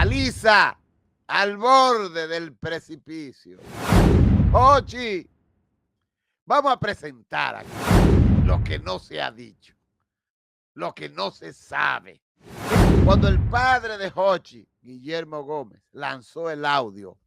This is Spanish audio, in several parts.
paraliza al borde del precipicio. Hochi, vamos a presentar aquí lo que no se ha dicho, lo que no se sabe. Cuando el padre de Hochi, Guillermo Gómez, lanzó el audio.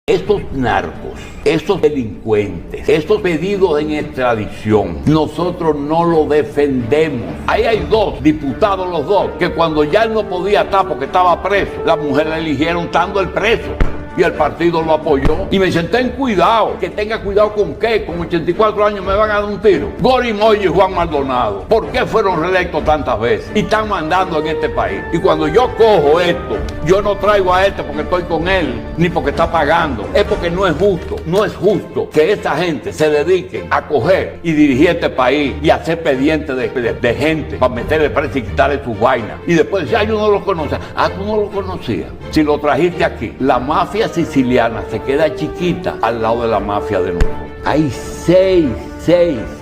Estos narcos, estos delincuentes, estos pedidos en extradición, nosotros no lo defendemos. Ahí hay dos diputados, los dos, que cuando ya él no podía estar porque estaba preso, la mujer le eligieron estando el preso. Y el partido lo apoyó. Y me dicen, ten cuidado. ¿Que tenga cuidado con qué? Con 84 años me van a dar un tiro. Gorimoy y Juan Maldonado. ¿Por qué fueron reelectos tantas veces? Y están mandando en este país. Y cuando yo cojo esto, yo no traigo a este porque estoy con él, ni porque está pagando. Es porque no es justo. No es justo que esta gente se dedique a coger y dirigir este país y hacer pendientes de gente para meterle preso y quitarle sus vainas. Y después decir, yo no lo conocía. Tú no lo conocías. Si lo trajiste aquí, la mafia siciliana se queda chiquita al lado de la mafia de nosotros. Hay seis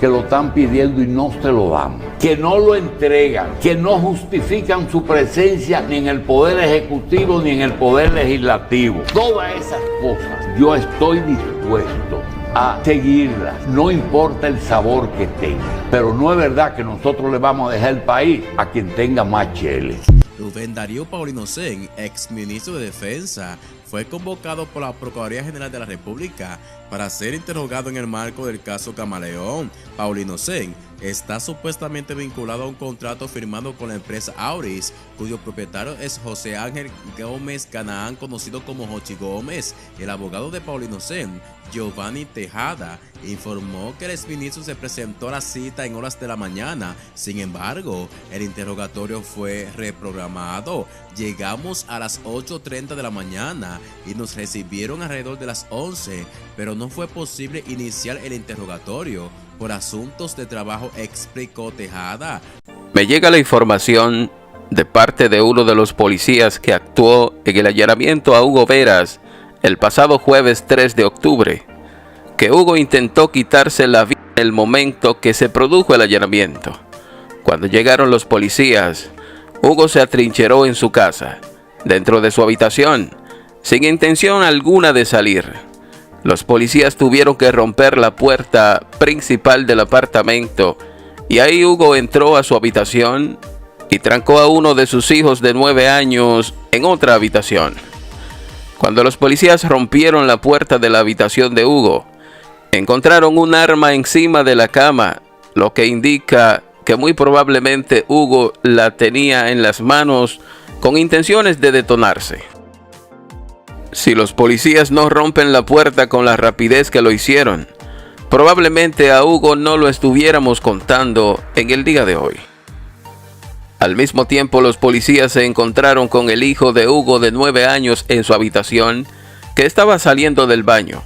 que lo están pidiendo y no se lo damos, que no lo entregan, que no justifican su presencia ni en el poder ejecutivo ni en el poder legislativo. Todas esas cosas yo estoy dispuesto a seguirlas, no importa el sabor que tenga, pero no es verdad que nosotros le vamos a dejar el país a quien tenga más cheles. Rubén Darío Paulino Sen, ex ministro de Defensa, fue convocado por la Procuraduría General de la República para ser interrogado en el marco del caso Camaleón. Paulino Sen está supuestamente vinculado a un contrato firmado con la empresa Auris, cuyo propietario es José Ángel Gómez Canaán, conocido como Hochi Gómez. El abogado de Paulino Sen, Giovanni Tejada, informó que el exministro se presentó a la cita en horas de la mañana. Sin embargo, el interrogatorio fue reprogramado. Llegamos a las 8:30 de la mañana y nos recibieron alrededor de las 11, pero no fue posible iniciar el interrogatorio por asuntos de trabajo, explicó Tejada. Me llega la información de parte de uno de los policías que actuó en el allanamiento a Hugo Veras el pasado jueves 3 de octubre, que Hugo intentó quitarse la vida en el momento que se produjo el allanamiento. Cuando llegaron los policías, Hugo se atrincheró en su casa, dentro de su habitación, sin intención alguna de salir. Los policías tuvieron que romper la puerta principal del apartamento y ahí Hugo entró a su habitación y trancó a uno de sus hijos de 9 años en otra habitación. Cuando los policías rompieron la puerta de la habitación de Hugo, encontraron un arma encima de la cama, lo que indica que muy probablemente Hugo la tenía en las manos con intenciones de detonarse. Si los policías no rompen la puerta con la rapidez que lo hicieron, probablemente a Hugo no lo estuviéramos contando en el día de hoy. Al mismo tiempo, los policías se encontraron con el hijo de Hugo de 9 años en su habitación, que estaba saliendo del baño,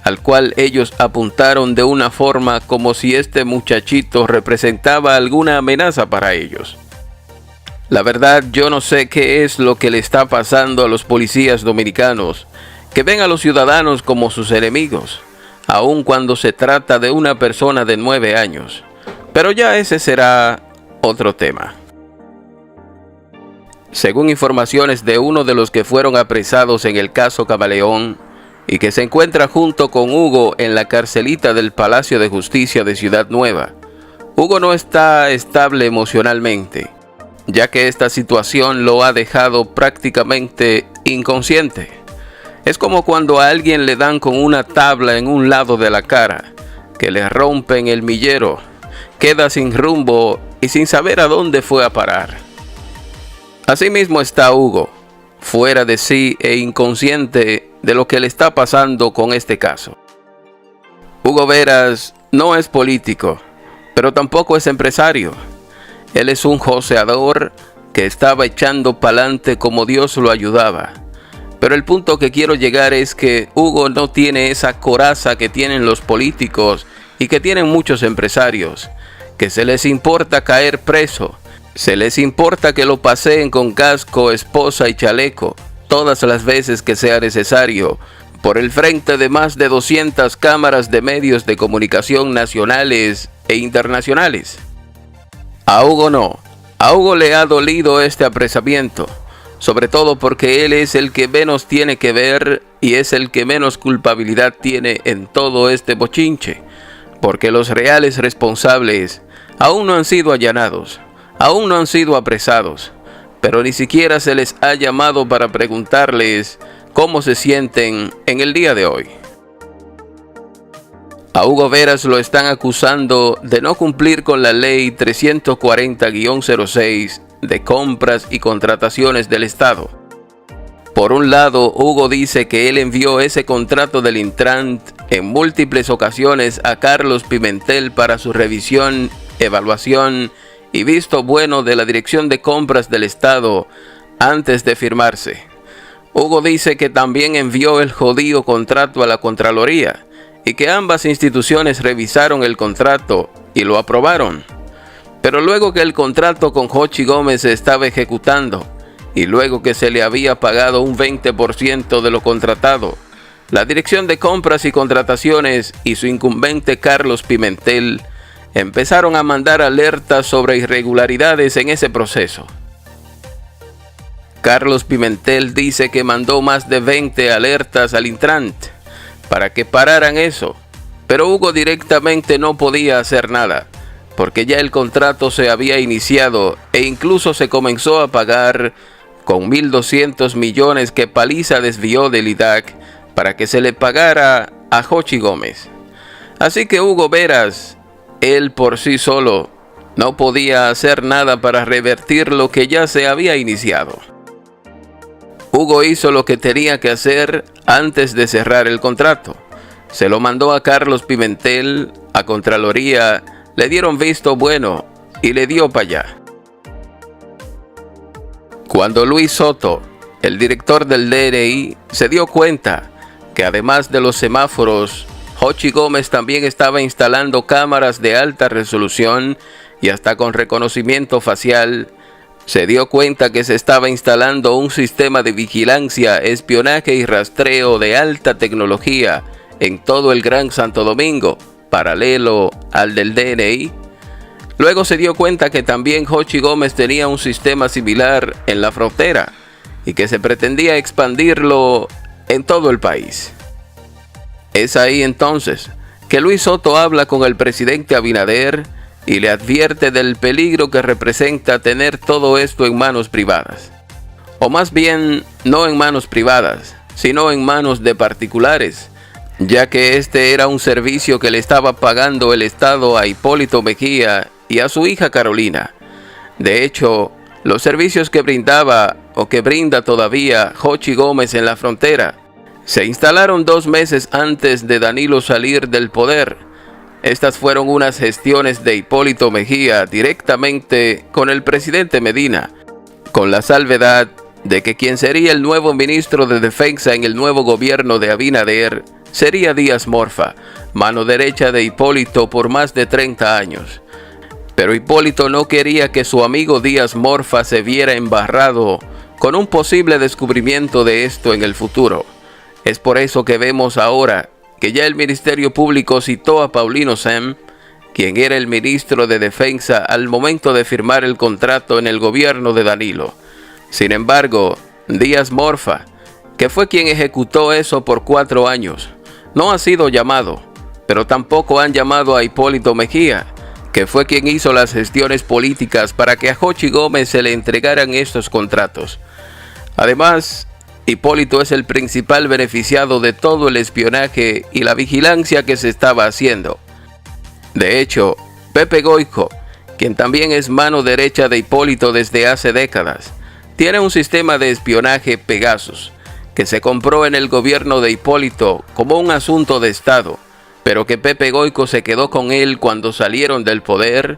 al cual ellos apuntaron de una forma como si este muchachito representaba alguna amenaza para ellos. La verdad, yo no sé qué es lo que le está pasando a los policías dominicanos, que ven a los ciudadanos como sus enemigos, aun cuando se trata de una persona de 9 años. Pero ya ese será otro tema. Según informaciones de uno de los que fueron apresados en el caso Camaleón y que se encuentra junto con Hugo en la carcelita del Palacio de Justicia de Ciudad Nueva, Hugo no está estable emocionalmente, ya que esta situación lo ha dejado prácticamente inconsciente. Es como cuando a alguien le dan con una tabla en un lado de la cara, que le rompen el millero, queda sin rumbo y sin saber a dónde fue a parar. Asimismo está Hugo, fuera de sí e inconsciente de lo que le está pasando con este caso. Hugo Veras no es político, pero tampoco es empresario. Él es un joseador que estaba echando pa'lante como Dios lo ayudaba. Pero el punto que quiero llegar es que Hugo no tiene esa coraza que tienen los políticos y que tienen muchos empresarios, que se les importa caer preso, se les importa que lo paseen con casco, esposa y chaleco, todas las veces que sea necesario, por el frente de más de 200 cámaras de medios de comunicación nacionales e internacionales. A Hugo no. A Hugo le ha dolido este apresamiento, sobre todo porque él es el que menos tiene que ver y es el que menos culpabilidad tiene en todo este bochinche, porque los reales responsables aún no han sido allanados, aún no han sido apresados, pero ni siquiera se les ha llamado para preguntarles cómo se sienten en el día de hoy. A Hugo Veras lo están acusando de no cumplir con la ley 340-06 de compras y contrataciones del Estado. Por un lado, Hugo dice que él envió ese contrato del Intrant en múltiples ocasiones a Carlos Pimentel para su revisión, evaluación y visto bueno de la Dirección de Compras del Estado antes de firmarse. Hugo dice que también envió el jodido contrato a la Contraloría y que ambas instituciones revisaron el contrato y lo aprobaron. Pero luego que el contrato con Jochi Gómez se estaba ejecutando y luego que se le había pagado un 20% de lo contratado, la Dirección de Compras y Contrataciones y su incumbente Carlos Pimentel empezaron a mandar alertas sobre irregularidades en ese proceso. Carlos Pimentel dice que mandó más de 20 alertas al Intrant para que pararan eso, pero Hugo directamente no podía hacer nada, porque ya el contrato se había iniciado e incluso se comenzó a pagar con 1.200 millones que Paliza desvió del IDAC para que se le pagara a Jochi Gómez. Así que Hugo Veras, él por sí solo, no podía hacer nada para revertir lo que ya se había iniciado. Hugo hizo lo que tenía que hacer antes de cerrar el contrato. Se lo mandó a Carlos Pimentel, a Contraloría, le dieron visto bueno y le dio para allá. Cuando Luis Soto, el director del DNI, se dio cuenta que además de los semáforos, Jochi Gómez también estaba instalando cámaras de alta resolución y hasta con reconocimiento facial, se dio cuenta que se estaba instalando un sistema de vigilancia, espionaje y rastreo de alta tecnología en todo el Gran Santo Domingo, paralelo al del DNI. Luego se dio cuenta que también Jochi Gómez tenía un sistema similar en la frontera y que se pretendía expandirlo en todo el país. Es ahí entonces que Luis Soto habla con el presidente Abinader y le advierte del peligro que representa tener todo esto en manos privadas. O más bien, no en manos privadas, sino en manos de particulares, ya que este era un servicio que le estaba pagando el Estado a Hipólito Mejía y a su hija Carolina. De hecho, los servicios que brindaba o que brinda todavía Jochi Gómez en la frontera se instalaron 2 meses antes de Danilo salir del poder. Estas fueron unas gestiones de Hipólito Mejía directamente con el presidente Medina, con la salvedad de que quien sería el nuevo ministro de Defensa en el nuevo gobierno de Abinader sería Díaz Morfa, mano derecha de Hipólito por más de 30 años. Pero Hipólito no quería que su amigo Díaz Morfa se viera embarrado con un posible descubrimiento de esto en el futuro. Es por eso que vemos ahora que ya el Ministerio Público citó a Paulino Sem, quien era el ministro de Defensa al momento de firmar el contrato en el gobierno de Danilo. Sin embargo, Díaz Morfa, que fue quien ejecutó eso por 4 años, no ha sido llamado, pero tampoco han llamado a Hipólito Mejía, que fue quien hizo las gestiones políticas para que a Jochi Gómez se le entregaran estos contratos. Además, Hipólito es el principal beneficiado de todo el espionaje y la vigilancia que se estaba haciendo. De hecho, Pepe Goico, quien también es mano derecha de Hipólito desde hace décadas, tiene un sistema de espionaje Pegasus, que se compró en el gobierno de Hipólito como un asunto de Estado, pero que Pepe Goico se quedó con él cuando salieron del poder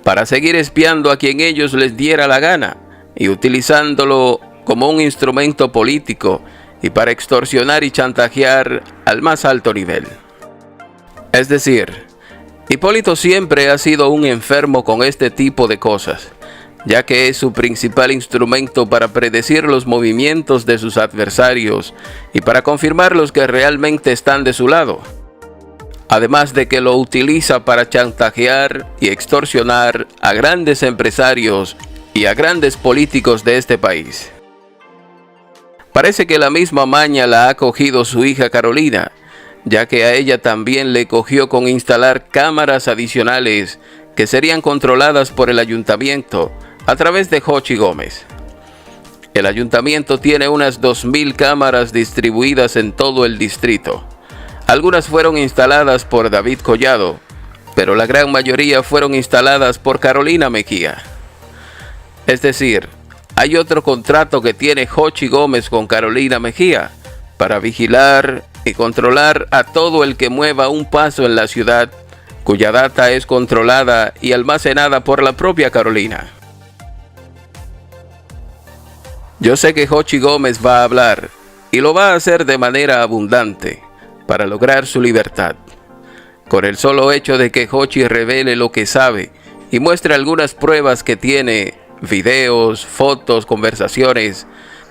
para seguir espiando a quien ellos les diera la gana y utilizándolo como un instrumento político y para extorsionar y chantajear al más alto nivel. Es decir, Hipólito siempre ha sido un enfermo con este tipo de cosas, ya que es su principal instrumento para predecir los movimientos de sus adversarios y para confirmar los que realmente están de su lado. Además de que lo utiliza para chantajear y extorsionar a grandes empresarios y a grandes políticos de este país. Parece que la misma maña la ha cogido su hija Carolina, ya que a ella también le cogió con instalar cámaras adicionales que serían controladas por el ayuntamiento a través de Jochi Gómez. El ayuntamiento tiene unas 2.000 cámaras distribuidas en todo el distrito. Algunas fueron instaladas por David Collado, pero la gran mayoría fueron instaladas por Carolina Mejía. Es decir, hay otro contrato que tiene Jochi Gómez con Carolina Mejía para vigilar y controlar a todo el que mueva un paso en la ciudad, cuya data es controlada y almacenada por la propia Carolina. Yo sé que Jochi Gómez va a hablar, y lo va a hacer de manera abundante, para lograr su libertad. Con el solo hecho de que Jochi revele lo que sabe y muestre algunas pruebas que tiene, videos, fotos, conversaciones,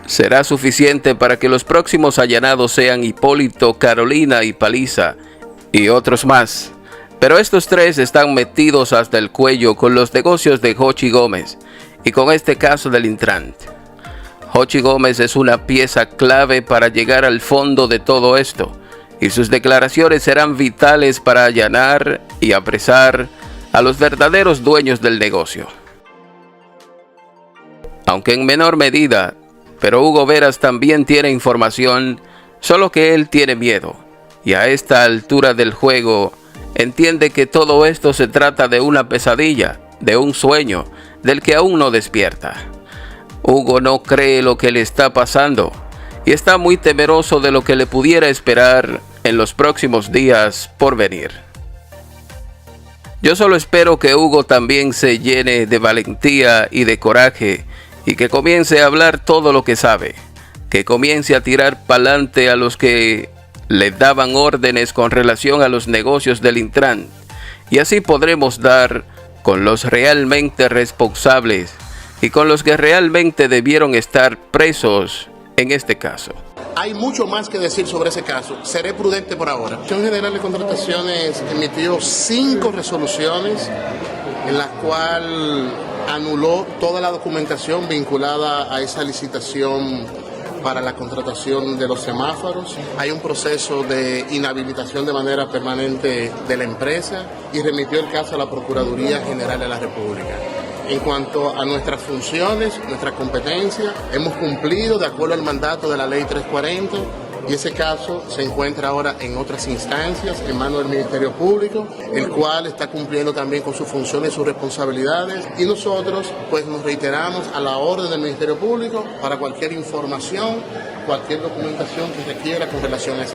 será suficiente para que los próximos allanados sean Hipólito, Carolina y Paliza, y otros más. Pero estos tres están metidos hasta el cuello con los negocios de Jochi Gómez y con este caso del Intran. Jochi Gómez es una pieza clave para llegar al fondo de todo esto, y sus declaraciones serán vitales para allanar y apresar a los verdaderos dueños del negocio. Aunque en menor medida, pero Hugo Veras también tiene información, solo que él tiene miedo, y a esta altura del juego entiende que todo esto se trata de una pesadilla, de un sueño, del que aún no despierta. Hugo no cree lo que le está pasando y está muy temeroso de lo que le pudiera esperar en los próximos días por venir. Yo solo espero que Hugo también se llene de valentía y de coraje y que comience a hablar todo lo que sabe, que comience a tirar pa'lante a los que le daban órdenes con relación a los negocios del Intran, y así podremos dar con los realmente responsables y con los que realmente debieron estar presos en este caso. Hay mucho más que decir sobre ese caso. Seré prudente por ahora. La Dirección General de Contrataciones emitió 5 resoluciones en las cuales anuló toda la documentación vinculada a esa licitación para la contratación de los semáforos. Hay un proceso de inhabilitación de manera permanente de la empresa y remitió el caso a la Procuraduría General de la República. En cuanto a nuestras funciones, nuestra competencia, hemos cumplido de acuerdo al mandato de la Ley 340 y ese caso se encuentra ahora en otras instancias, en manos del Ministerio Público, el cual está cumpliendo también con sus funciones y sus responsabilidades, y nosotros pues nos reiteramos a la orden del Ministerio Público para cualquier información, cualquier documentación que requiera con relación a eso.